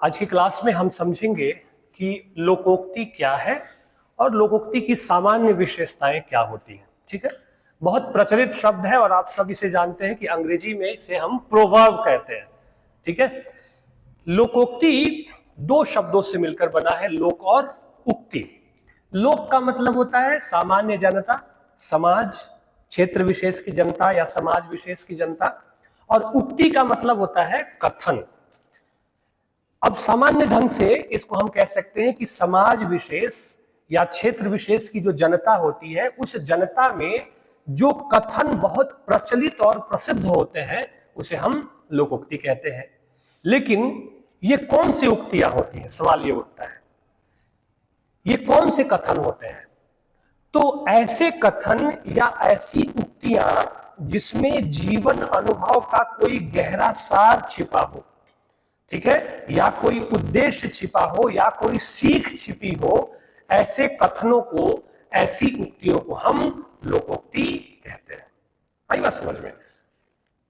आज की क्लास में हम समझेंगे कि लोकोक्ति क्या है और लोकोक्ति की सामान्य विशेषताएं क्या होती हैं। ठीक है, बहुत प्रचलित शब्द है और आप सब इसे जानते हैं कि अंग्रेजी में इसे हम प्रोवर्ब कहते हैं। ठीक है, लोकोक्ति दो शब्दों से मिलकर बना है, लोक और उक्ति। लोक का मतलब होता है सामान्य जनता, समाज, क्षेत्र विशेष की जनता या समाज विशेष की जनता, और उक्ति का मतलब होता है कथन। अब सामान्य ढंग से इसको हम कह सकते हैं कि समाज विशेष या क्षेत्र विशेष की जो जनता होती है, उस जनता में जो कथन बहुत प्रचलित और प्रसिद्ध होते हैं उसे हम लोकोक्ति कहते हैं। लेकिन ये कौन सी उक्तियां होती हैं, सवाल ये उठता है, ये कौन से कथन होते हैं? तो ऐसे कथन या ऐसी उक्तियां जिसमें जीवन अनुभव का कोई गहरा सार छिपा हो, ठीक है, या कोई उद्देश्य छिपा हो या कोई सीख छिपी हो, ऐसे कथनों को, ऐसी उक्तियों को हम लोकोक्ति कहते हैं। आई बात समझ में?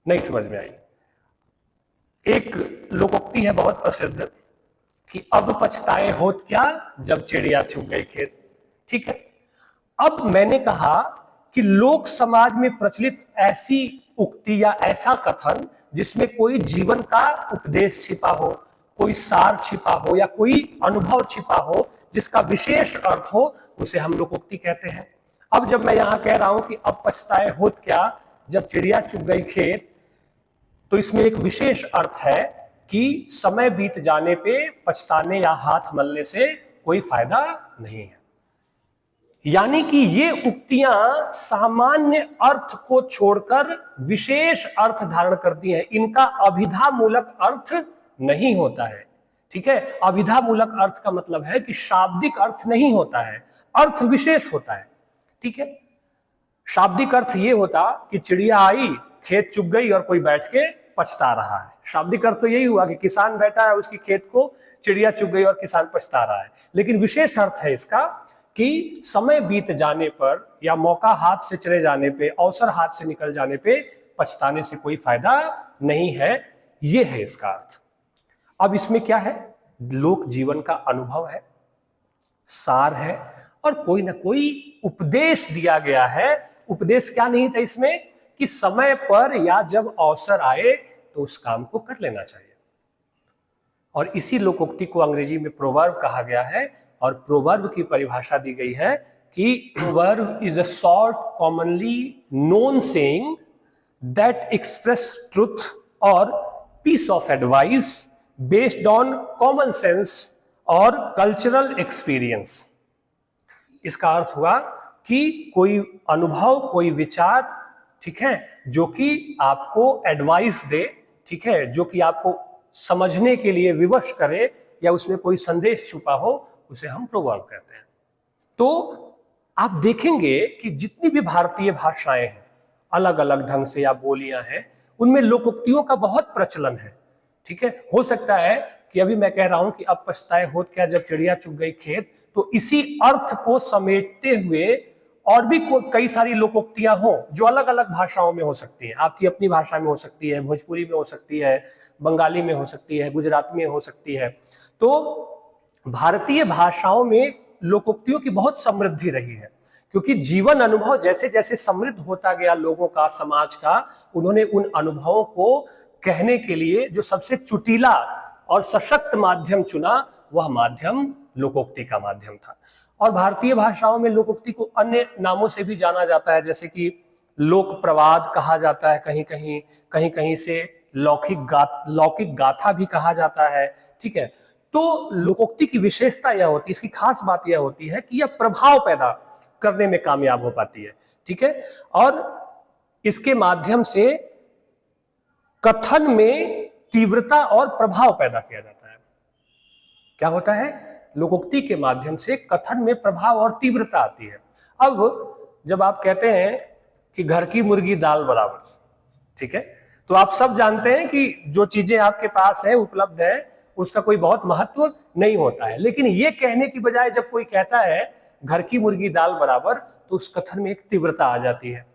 नहीं समझ में आई? एक लोकोक्ति है बहुत प्रसिद्ध कि अब पछताए होत क्या जब चिड़िया चुग गई खेत। ठीक है, अब मैंने कहा कि लोक समाज में प्रचलित ऐसी उक्ति या ऐसा कथन जिसमें कोई जीवन का उपदेश छिपा हो, कोई सार छिपा हो या कोई अनुभव छिपा हो जिसका विशेष अर्थ हो, उसे हम लोकोक्ति कहते हैं। अब जब मैं यहां कह रहा हूं कि अब पछताए होत क्या जब चिड़िया चुग गई खेत, तो इसमें एक विशेष अर्थ है कि समय बीत जाने पे पछताने या हाथ मलने से कोई फायदा नहीं है। यानी कि ये उक्तियां सामान्य अर्थ को छोड़कर विशेष अर्थ धारण करती हैं। इनका अभिधा मूलक अर्थ नहीं होता है। ठीक है, अभिधा मूलक अर्थ का मतलब है कि शाब्दिक अर्थ नहीं होता है, अर्थ विशेष होता है। ठीक है, शाब्दिक अर्थ ये होता कि चिड़िया आई, खेत चुग गई और कोई बैठ के पछता रहा है। शाब्दिक अर्थ तो यही हुआ कि किसान बैठा है, उसकी खेत को चिड़िया चुग गई और किसान पछता रहा है। लेकिन विशेष अर्थ है इसका कि समय बीत जाने पर या मौका हाथ से चले जाने पे, अवसर हाथ से निकल जाने पे पछताने से कोई फायदा नहीं है। यह है इसका अर्थ। अब इसमें क्या है? लोक जीवन का अनुभव है, सार है और कोई ना कोई उपदेश दिया गया है। उपदेश क्या नहीं था इसमें कि समय पर या जब अवसर आए तो उस काम को कर लेना चाहिए। और इसी लोकोक्ति को अंग्रेजी में प्रोवर्ब कहा गया है और प्रोवर्ब की परिभाषा दी गई है कि proverb is a short commonly known saying that express truth और piece of advice based on common sense और कल्चरल एक्सपीरियंस। इसका अर्थ हुआ कि कोई अनुभव, कोई विचार, ठीक है, जो कि आपको एडवाइस दे, ठीक है, जो कि आपको समझने के लिए विवश करे या उसमें कोई संदेश छुपा हो, उसे हम प्रोवर्ब कहते हैं। तो आप देखेंगे कि जितनी भी भारतीय भाषाएं हैं, अलग अलग ढंग से या बोलियां हैं, उनमें लोकोक्तियों का बहुत प्रचलन है। ठीक है, हो सकता है कि अभी मैं कह रहा हूं कि अब पछताए होत क्या जब चिड़िया चुग गई खेत, तो इसी अर्थ को समेटते हुए और भी कई सारी लोकोक्तियां हो जो अलग अलग भाषाओं में हो सकती हैं। आपकी अपनी भाषा में हो सकती है, भोजपुरी में हो सकती है, बंगाली में हो सकती है, गुजराती में हो सकती है। तो भारतीय भाषाओं में लोकोक्तियों की बहुत समृद्धि रही है, क्योंकि जीवन अनुभव जैसे जैसे समृद्ध होता गया लोगों का, समाज का, उन्होंने उन अनुभवों को कहने के लिए जो सबसे चुटीला और सशक्त माध्यम चुना, वह माध्यम लोकोक्ति का माध्यम था। और भारतीय भाषाओं में लोकोक्ति को अन्य नामों से भी जाना जाता है, जैसे कि लोक प्रवाद कहा जाता है, कहीं कहीं से लौकिक गाथा भी कहा जाता है। ठीक है, तो लोकोक्ति की विशेषता यह होती है, इसकी खास बात यह होती है कि यह प्रभाव पैदा करने में कामयाब हो पाती है। ठीक है, और इसके माध्यम से कथन में तीव्रता और प्रभाव पैदा किया जाता है। क्या होता है? लोकोक्ति के माध्यम से कथन में प्रभाव और तीव्रता आती है। अब जब आप कहते हैं कि घर की मुर्गी दाल बराबर, ठीक है, तो आप सब जानते हैं कि जो चीजें आपके पास है, उपलब्ध है, उसका कोई बहुत महत्व नहीं होता है। लेकिन ये कहने की बजाय जब कोई कहता है घर की मुर्गी दाल बराबर, तो उस कथन में एक तीव्रता आ जाती है,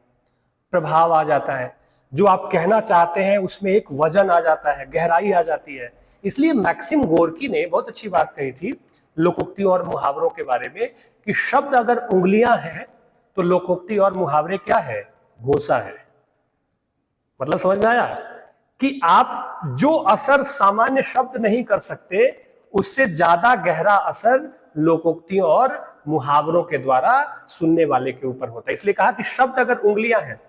प्रभाव आ जाता है। जो आप कहना चाहते हैं उसमें एक वजन आ जाता है, गहराई आ जाती है। इसलिए मैक्सिम गोर्की ने बहुत अच्छी बात कही थी लोकोक्तियों और मुहावरों के बारे में कि शब्द अगर उंगलियां हैं तो लोकोक्ति और मुहावरे क्या है? घोसा है। मतलब समझ में आया कि आप जो असर सामान्य शब्द नहीं कर सकते उससे ज्यादा गहरा असर लोकोक्तियों और मुहावरों के द्वारा सुनने वाले के ऊपर होता है। इसलिए कहा कि शब्द अगर उंगलियां हैं,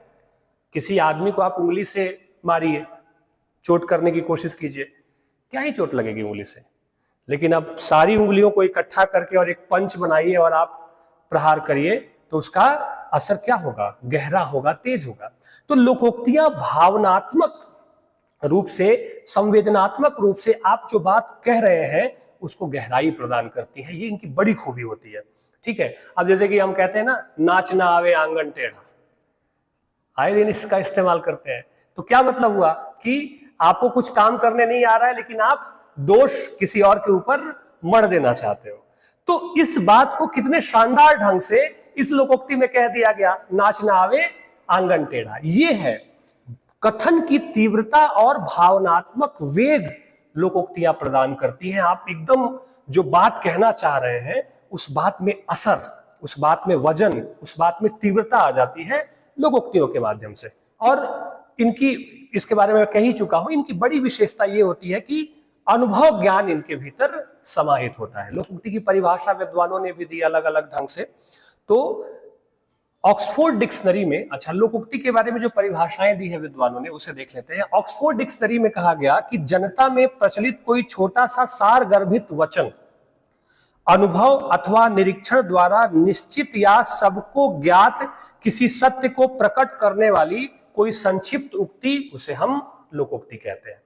किसी आदमी को आप उंगली से मारिए, चोट करने की कोशिश कीजिए, क्या ही चोट लगेगी उंगली से। लेकिन अब सारी उंगलियों को इकट्ठा करके और एक पंच बनाइए और आप प्रहार करिए तो उसका असर क्या होगा? गहरा होगा, तेज होगा। तो लोकोक्तियां भावनात्मक रूप से, संवेदनात्मक रूप से आप जो बात कह रहे हैं उसको गहराई प्रदान करती हैं। ये इनकी बड़ी खूबी होती है। ठीक है, अब जैसे कि हम कहते हैं ना, नाच ना आवे आंगन टेढ़ा, आए दिन इसका इस्तेमाल करते हैं। तो क्या मतलब हुआ कि आपको कुछ काम करने नहीं आ रहा है लेकिन आप दोष किसी और के ऊपर मढ़ देना चाहते हो। तो इस बात को कितने शानदार ढंग से इस लोकोक्ति में कह दिया गया, नाच ना आवे आंगन टेढ़ा। ये है कथन की तीव्रता और भावनात्मक वेग लोकोक्तियां प्रदान करती हैं। आप एकदम जो बात कहना चाह रहे हैं उस बात में असर, उस बात में वजन, उस बात में तीव्रता आ जाती है लोकोक्तियों के माध्यम से। और इनकी, इसके बारे में मैं कह ही चुका हूं, इनकी बड़ी विशेषता ये होती है कि अनुभव ज्ञान इनके भीतर समाहित होता है। लोकोक्ति की परिभाषा विद्वानों ने भी दी अलग अलग ढंग से। तो ऑक्सफोर्ड डिक्शनरी में, अच्छा लोकोक्ति के बारे में जो परिभाषाएं दी है विद्वानों ने उसे देख लेते हैं। ऑक्सफोर्ड डिक्शनरी में कहा गया कि जनता में प्रचलित कोई छोटा सा सार गर्भित वचन अनुभव अथवा निरीक्षण द्वारा निश्चित या सबको ज्ञात किसी सत्य को प्रकट करने वाली कोई संक्षिप्त उक्ति, उसे हम लोकोक्ति कहते हैं।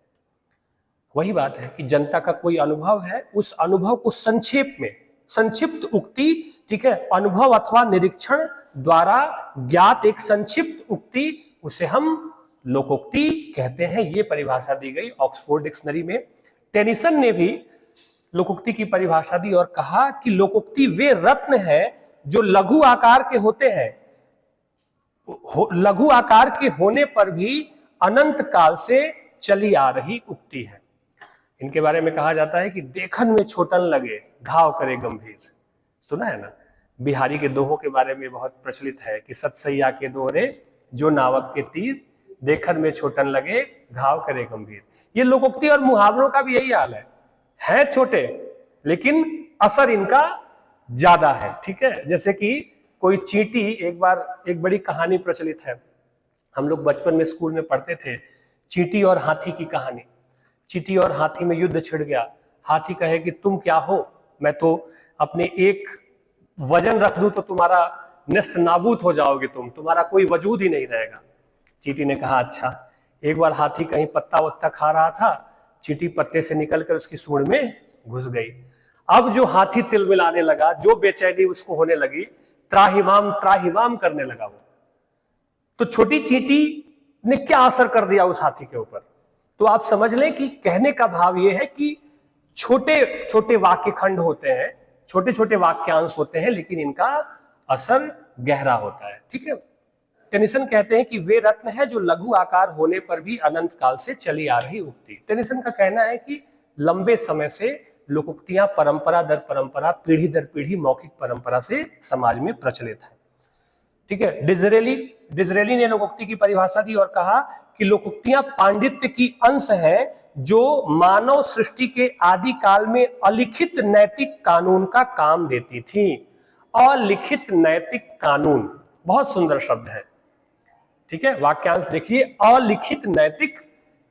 वही बात है कि जनता का कोई अनुभव है, उस अनुभव को संक्षेप में, संक्षिप्त उक्ति, ठीक है, अनुभव अथवा निरीक्षण द्वारा ज्ञात एक संक्षिप्त उक्ति, उसे हम लोकोक्ति कहते हैं। ये परिभाषा दी गई ऑक्सफोर्ड डिक्शनरी में। टेनिसन ने भी लोकोक्ति की परिभाषा दी और कहा कि लोकोक्ति वे रत्न है जो लघु आकार के होते हैं, लघु आकार के होने पर भी अनंत काल से चली आ रही उक्ति है। इनके बारे में कहा जाता है कि देखन में छोटन लगे घाव करे गंभीर। सुना है ना, बिहारी के दोहों के बारे में बहुत प्रचलित है कि सतसैया के दोहरे जो नावक के तीर, देखन में छोटन लगे घाव करे गंभीर। ये लोकोक्ति और मुहावरों का भी यही हाल है छोटे लेकिन असर इनका ज्यादा है। ठीक है, जैसे कि कोई चींटी, एक बार एक बड़ी कहानी प्रचलित है, हम लोग बचपन में स्कूल में पढ़ते थे, चींटी और हाथी की कहानी। चींटी और हाथी में युद्ध छिड़ गया। हाथी कहे कि तुम क्या हो, मैं तो अपने एक वजन रख दूं तो तुम्हारा नेस्त नाबूद हो जाओगे, तुम्हारा कोई वजूद ही नहीं रहेगा। चींटी ने कहा अच्छा। एक बार हाथी कहीं पत्ता वत्ता खा रहा था, चींटी पत्ते से निकलकर उसकी सूंड में घुस गई। अब जो हाथी तिलमिलाने लगा, जो बेचैनी उसको होने लगी, त्राहिमाम त्राहिमाम करने लगा वो। तो छोटी चींटी ने क्या असर कर दिया उस हाथी के ऊपर। तो आप समझ लें कि कहने का भाव ये है कि छोटे छोटे वाक्य खंड होते हैं, छोटे छोटे वाक्यांश होते हैं, लेकिन इनका असर गहरा होता है। ठीक है, टेनिसन कहते हैं कि वे रत्न है जो लघु आकार होने पर भी अनंत काल से चली आ रही उक्ति। टेनिसन का कहना है कि लंबे समय से लोकोक्तियां परंपरा दर परंपरा, पीढ़ी दर पीढ़ी मौखिक परंपरा से समाज में प्रचलित है। ठीक है, डिजरेली ने लोकोक्ति की परिभाषा दी और कहा कि लोकोक्तियां पांडित्य की अंश है जो मानव सृष्टि के आदि काल में अलिखित नैतिक कानून का काम देती थी। अलिखित नैतिक कानून, बहुत सुंदर शब्द है। ठीक है, वाक्यांश देखिए, अलिखित नैतिक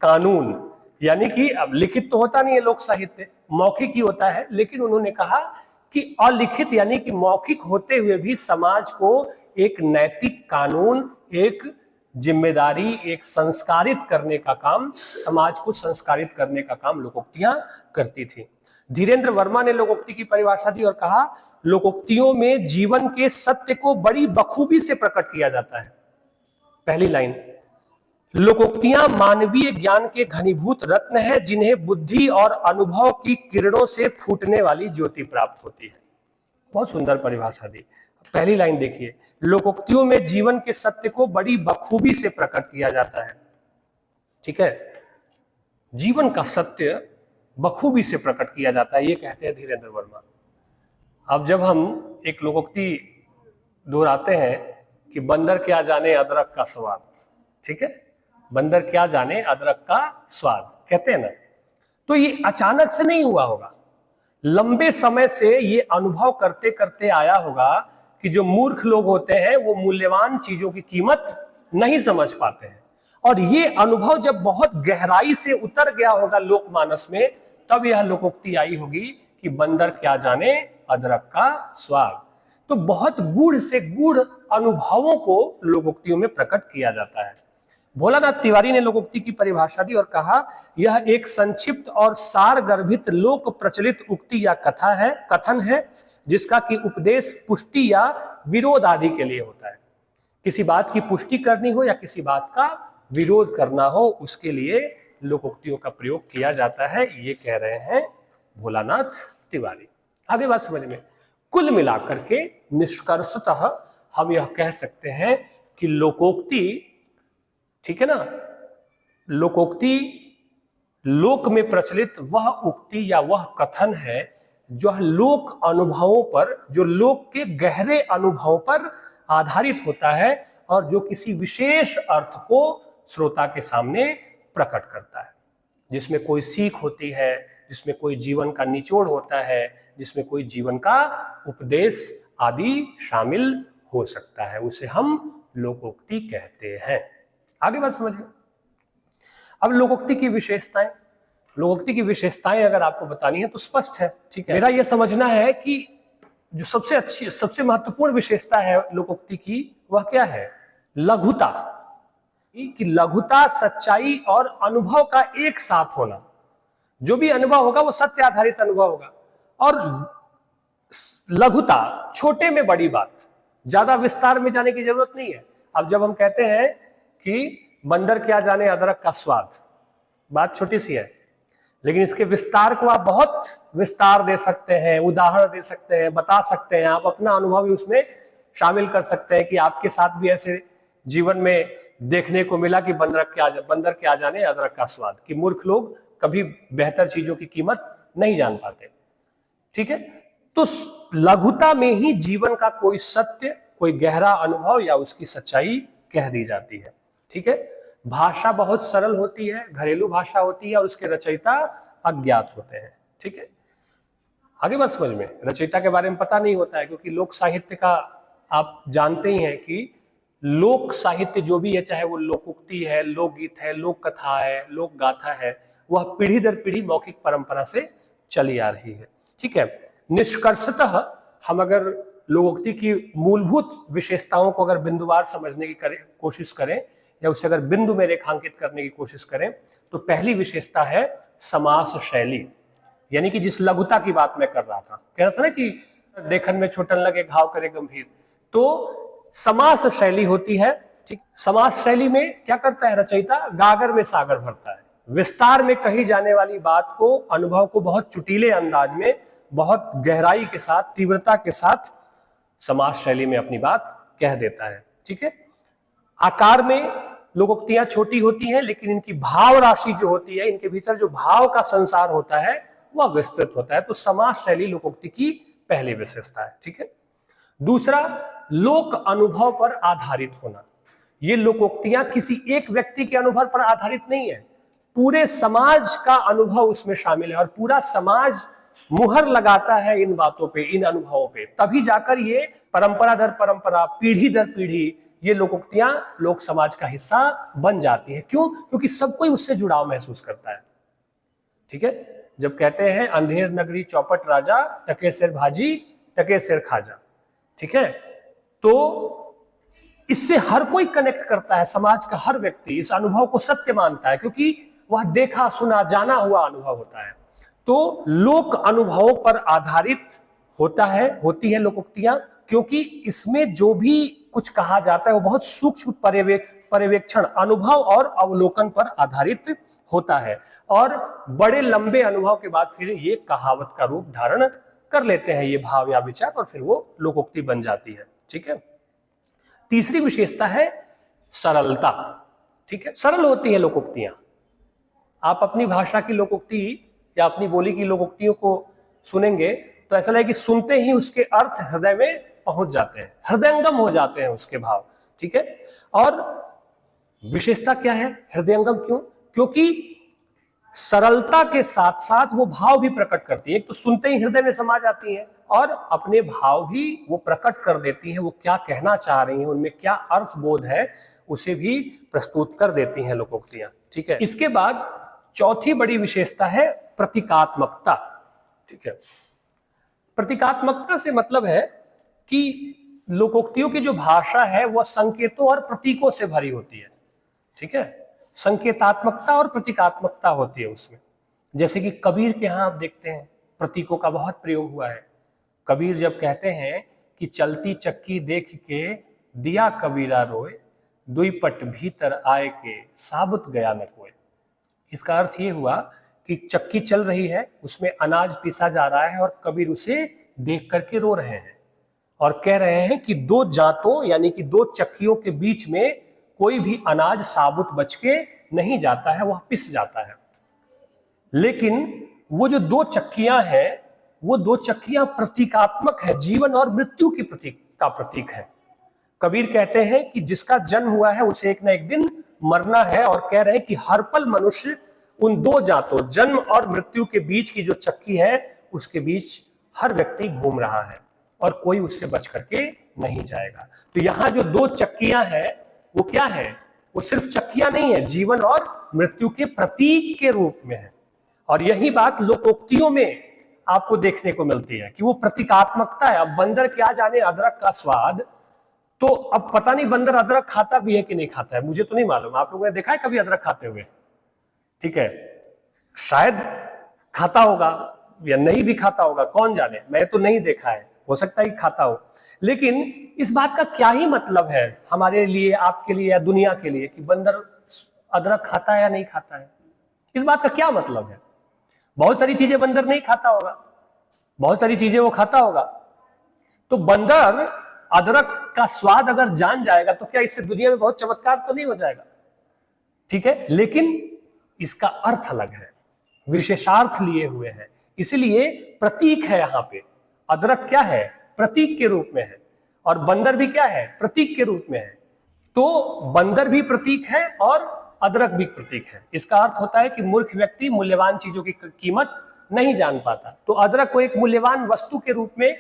कानून, यानी कि अब लिखित तो होता नहीं है लोक साहित्य, मौखिक ही होता है, लेकिन उन्होंने कहा कि अलिखित यानी कि मौखिक होते हुए भी समाज को एक नैतिक कानून, एक जिम्मेदारी, एक संस्कारित करने का काम, समाज को संस्कारित करने का काम लोकोक्तियां करती थी। धीरेन्द्र वर्मा ने लोकोक्ति की परिभाषा दी और कहा लोकोक्तियों में जीवन के सत्य को बड़ी बखूबी से प्रकट किया जाता है। पहली लाइन, लोकोक्तियां मानवीय ज्ञान के घनीभूत रत्न है जिन्हें बुद्धि और अनुभव की किरणों से फूटने वाली ज्योति प्राप्त होती है। बहुत सुंदर परिभाषा दी। पहली लाइन देखिए, लोकोक्तियों में जीवन के सत्य को बड़ी बखूबी से प्रकट किया जाता है। ठीक है, जीवन का सत्य बखूबी से प्रकट किया जाता है, ये कहते हैं धीरेन्द्र वर्मा। अब जब हम एक लोकोक्ति दोहराते हैं कि बंदर क्या जाने अदरक का स्वाद, ठीक है, बंदर क्या जाने अदरक का स्वाद कहते हैं ना, तो ये अचानक से नहीं हुआ होगा, लंबे समय से ये अनुभव करते करते आया होगा कि जो मूर्ख लोग होते हैं वो मूल्यवान चीजों की कीमत नहीं समझ पाते हैं, और ये अनुभव जब बहुत गहराई से उतर गया होगा लोकमानस में, तब यह लोकोक्ति आई होगी कि बंदर क्या जाने अदरक का स्वाद। तो बहुत गूढ़ से गूढ़ अनुभवों को लोकोक्तियों में प्रकट किया जाता है। भोलानाथ तिवारी ने लोकोक्ति की परिभाषा दी और कहा, यह एक संक्षिप्त और सार गर्भित लोक प्रचलित उक्ति या कथा है, कथन है, जिसका कि उपदेश पुष्टि या विरोध आदि के लिए होता है। किसी बात की पुष्टि करनी हो या किसी बात का विरोध करना हो, उसके लिए लोकोक्तियों का प्रयोग किया जाता है, ये कह रहे हैं भोलानाथ तिवारी। आगे बात समझ में, कुल मिलाकर के निष्कर्षतः हम यह कह सकते हैं कि लोकोक्ति, ठीक है ना, लोकोक्ति लोक में प्रचलित वह उक्ति या वह कथन है जो लोक अनुभवों पर, जो लोक के गहरे अनुभवों पर आधारित होता है और जो किसी विशेष अर्थ को श्रोता के सामने प्रकट करता है, जिसमें कोई सीख होती है, जिसमें कोई जीवन का निचोड़ होता है, जिसमें कोई जीवन का उपदेश आदि शामिल हो सकता है, उसे हम लोकोक्ति कहते हैं। आगे बात समझिए। अब लोकोक्ति की विशेषताएं, लोकोक्ति की विशेषताएं अगर आपको बतानी है तो स्पष्ट है, ठीक है। मेरा यह समझना है कि जो सबसे अच्छी, सबसे महत्वपूर्ण विशेषता है लोकोक्ति की, वह क्या है? लघुता, कि लघुता, सच्चाई और अनुभव का एक साथ होना। जो भी अनुभव होगा वो सत्य आधारित अनुभव होगा, और लघुता, छोटे में बड़ी बात, ज्यादा विस्तार में जाने की जरूरत नहीं है। अब जब हम कहते हैं कि बंदर क्या जाने अदरक का स्वाद, बात छोटी सी है, लेकिन इसके विस्तार को आप बहुत विस्तार दे सकते हैं, उदाहरण दे सकते हैं, बता सकते हैं, आप अपना अनुभव भी उसमें शामिल कर सकते हैं कि आपके साथ भी ऐसे जीवन में देखने को मिला कि बंदर क्या जाने अदरक का स्वाद, कि मूर्ख लोग कभी बेहतर चीजों की कीमत नहीं जान पाते, ठीक है। तो लघुता में ही जीवन का कोई सत्य, कोई गहरा अनुभव या उसकी सच्चाई कह दी जाती है, ठीक है। भाषा बहुत सरल होती है, घरेलू भाषा होती है, और उसके रचयिता अज्ञात होते हैं, ठीक है। आगे बात समझ में, रचयिता के बारे में पता नहीं होता है, क्योंकि लोक साहित्य का आप जानते ही हैं कि लोक साहित्य जो भी है, चाहे वो लोकोक्ति है, लोकगीत है, लोक कथा है, लोक गाथा है, वह पीढ़ी दर पीढ़ी मौखिक परंपरा से चली आ रही है, ठीक है। निष्कर्षतः हम अगर लोकोक्ति की मूलभूत विशेषताओं को अगर बिंदुवार समझने की कोशिश करें, या उसे अगर बिंदु में रेखांकित करने की कोशिश करें, तो पहली विशेषता है समास शैली, यानी कि जिस लघुता की बात मैं कर रहा था, कह रहा था ना कि देखन में छोटन लगे घाव करे गंभीर, तो समास शैली होती है, ठीक। समास शैली में क्या करता है रचयिता? गागर में सागर भरता है, विस्तार में कही जाने वाली बात को, अनुभव को बहुत चुटीले अंदाज में, बहुत गहराई के साथ, तीव्रता के साथ समास शैली में अपनी बात कह देता है, ठीक है। आकार में लोकोक्तियां छोटी होती हैं, लेकिन इनकी भाव राशि जो होती है, इनके भीतर जो भाव का संसार होता है वह विस्तृत होता है। तो समास शैली लोकोक्ति की पहली विशेषता है, ठीक है। दूसरा, लोक अनुभव पर आधारित होना। ये लोकोक्तियां किसी एक व्यक्ति के अनुभव पर आधारित नहीं है, पूरे समाज का अनुभव उसमें शामिल है, और पूरा समाज मुहर लगाता है इन बातों पे, इन अनुभवों पे, तभी जाकर ये परंपरा दर परंपरा, पीढ़ी दर पीढ़ी ये लोकोक्तियां लोक समाज का हिस्सा बन जाती है। क्यों? क्योंकि सब कोई उससे जुड़ाव महसूस करता है, ठीक है। जब कहते हैं अंधेर नगरी चौपट राजा, टके सिर भाजी टके सिर खाजा, ठीक है, तो इससे हर कोई कनेक्ट करता है, समाज का हर व्यक्ति इस अनुभव को सत्य मानता है, क्योंकि वह देखा सुना जाना हुआ अनुभव होता है। तो लोक अनुभवों पर आधारित होती है लोकोक्तियां, क्योंकि इसमें जो भी कुछ कहा जाता है वो बहुत सूक्ष्म पर्यवेक्षण, अनुभव और अवलोकन पर आधारित होता है, और बड़े लंबे अनुभव के बाद फिर ये कहावत का रूप धारण कर लेते हैं ये भाव या विचार, और फिर वो लोकोक्ति बन जाती है, ठीक है। तीसरी विशेषता है सरलता, ठीक है। सरल होती है लोकोक्तियां। आप अपनी भाषा की लोकोक्ति या अपनी बोली की लोकोक्तियों को सुनेंगे तो ऐसा लगे कि सुनते ही उसके अर्थ हृदय में पहुंच जाते हैं, हृदयंगम हो जाते हैं उसके भाव। ठीक है, और विशेषता क्या है हृदयंगम क्यों? क्योंकि सरलता के साथ साथ वो भाव भी प्रकट करती है। एक तो सुनते ही हृदय में समा जाती है और अपने भाव भी वो प्रकट कर देती है, वो क्या कहना चाह रही हैं, उनमें क्या अर्थ बोध है उसे भी प्रस्तुत कर देती हैं लोकोक्तियां। ठीक है, इसके बाद चौथी बड़ी विशेषता है प्रतीकात्मकता। ठीक है, प्रतीकात्मकता से मतलब है कि लोकोक्तियों की जो भाषा है वह संकेतों और प्रतीकों से भरी होती है। ठीक है, संकेतात्मकता और प्रतीकात्मकता होती है उसमें। जैसे कि कबीर के यहाँ आप देखते हैं प्रतीकों का बहुत प्रयोग हुआ है। कबीर जब कहते हैं कि चलती चक्की देख के दिया कबीरा रोए, दुई पट भीतर आए के साबुत गया न कोई। इसका अर्थ ये हुआ कि चक्की चल रही है, उसमें अनाज पीसा जा रहा है और कबीर उसे देख करके रो रहे हैं और कह रहे हैं कि दो जातों यानी कि दो चक्कियों के बीच में कोई भी अनाज साबुत बच के नहीं जाता है, वह पिस जाता है। लेकिन वो जो दो चक्कियां हैं वो दो चक्कियां प्रतीकात्मक है, जीवन और मृत्यु की प्रतीक है। कबीर कहते हैं कि जिसका जन्म हुआ है उसे एक ना एक दिन मरना है और कह रहे हैं कि हर पल मनुष्य उन दो जातों जन्म और मृत्यु के बीच की जो चक्की है उसके बीच हर व्यक्ति घूम रहा है और कोई उससे बच करके नहीं जाएगा। तो यहां जो दो चक्कियां हैं वो क्या है? वो सिर्फ चक्कियां नहीं है, जीवन और मृत्यु के प्रतीक के रूप में है। और यही बात लोकोक्तियों में आपको देखने को मिलती है कि वो प्रतीकात्मकता है। अब बंदर क्या जाने अदरक का स्वाद, तो अब पता नहीं बंदर अदरक खाता भी है कि नहीं खाता है, मुझे तो नहीं मालूम। आप लोगों ने देखा है कभी अदरक खाते हुए? ठीक है, शायद खाता होगा या नहीं भी खाता होगा, कौन जाने, मैं तो नहीं देखा है, हो सकता है कि खाता हो। लेकिन इस बात का क्या ही मतलब है हमारे लिए, आपके लिए या दुनिया के लिए कि बंदर अदरक खाता है या नहीं खाता है? इस बात का क्या मतलब है? बहुत सारी चीजें बंदर नहीं खाता होगा, बहुत सारी चीजें वो खाता होगा। तो बंदर अदरक का स्वाद अगर जान जाएगा तो क्या इससे दुनिया में बहुत चमत्कार तो नहीं हो जाएगा? ठीक है, लेकिन इसका अर्थ अलग है, विशेषार्थ लिए हुए हैं, इसलिए प्रतीक है। यहां पे अदरक क्या है? प्रतीक के रूप में है, और बंदर भी क्या है? प्रतीक के रूप में है। तो बंदर भी प्रतीक है और अदरक भी प्रतीक है। इसका अर्थ होता है कि मूर्ख व्यक्ति मूल्यवान चीजों की कीमत नहीं जान पाता, तो अदरक को एक मूल्यवान वस्तु के रूप में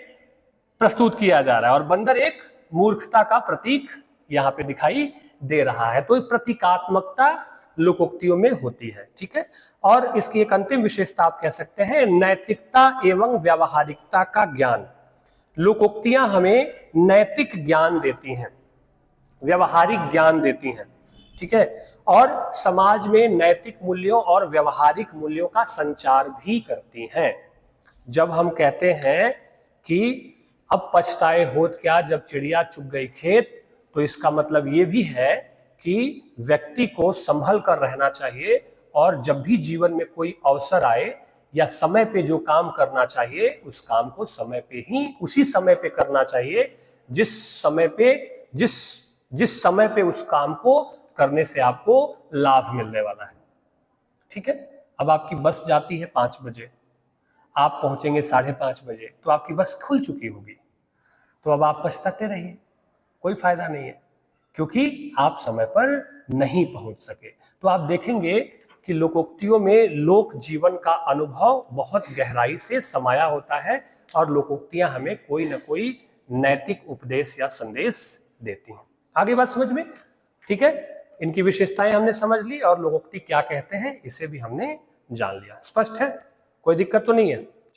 प्रस्तुत किया जा रहा है और बंदर एक मूर्खता का प्रतीक यहां पे दिखाई दे रहा है। तो प्रतीकात्मकता लोकोक्तियों में होती है। ठीक है, और इसकी एक अंतिम विशेषता आप कह सकते हैं नैतिकता एवं व्यावहारिकता का ज्ञान। लोकोक्तियां हमें नैतिक ज्ञान देती हैं, व्यावहारिक ज्ञान देती हैं। ठीक है, और समाज में नैतिक मूल्यों और व्यवहारिक मूल्यों का संचार भी करती हैं। जब हम कहते हैं कि अब पछताए होत क्या जब चिड़िया चुग गई खेत, तो इसका मतलब ये भी है कि व्यक्ति को संभल कर रहना चाहिए और जब भी जीवन में कोई अवसर आए या समय पे जो काम करना चाहिए उस काम को समय पे ही उसी समय पे करना चाहिए जिस समय पे उस काम को करने से आपको लाभ मिलने वाला है। ठीक है, अब आपकी बस जाती है 5 बजे, आप पहुंचेंगे 5:30 बजे, तो आपकी बस खुल चुकी होगी। तो अब आप पछताते रहिए, कोई फायदा नहीं है, क्योंकि आप समय पर नहीं पहुंच सके। तो आप देखेंगे कि लोकोक्तियों में लोक जीवन का अनुभव बहुत गहराई से समाया होता है और लोकोक्तियां हमें कोई ना कोई नैतिक उपदेश या संदेश देती हैं। आगे बात समझ में? ठीक है, इनकी विशेषताएं हमने समझ ली और लोकोक्ति क्या कहते हैं इसे भी हमने जान लिया। स्पष्ट है? कोई दिक्कत तो नहीं है?